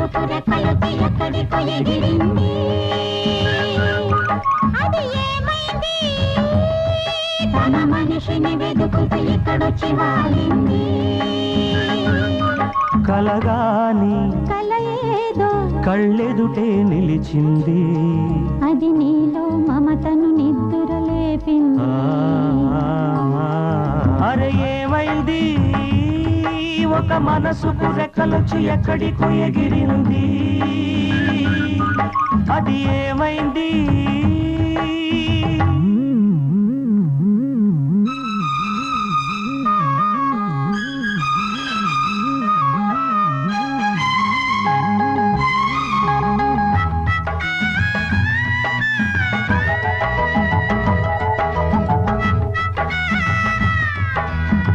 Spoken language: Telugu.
మనసుకు రెక్కలొచ్చి ఎక్కడికో ఎగిరింది అది ఏమైంది తన మనిషిని వెతుకుతూ ఇక్కడొచ్చి వాలింది కలగాని కల ఏదో కళ్ళెదుటే నిలిచింది అది నీలో మమతను నిద్ర లేపింది అరే ఏమైంది ఒక మనసుకు రెక్కలొచ్చి ఎక్కడికో ఎగిరింది అది ఏమైంది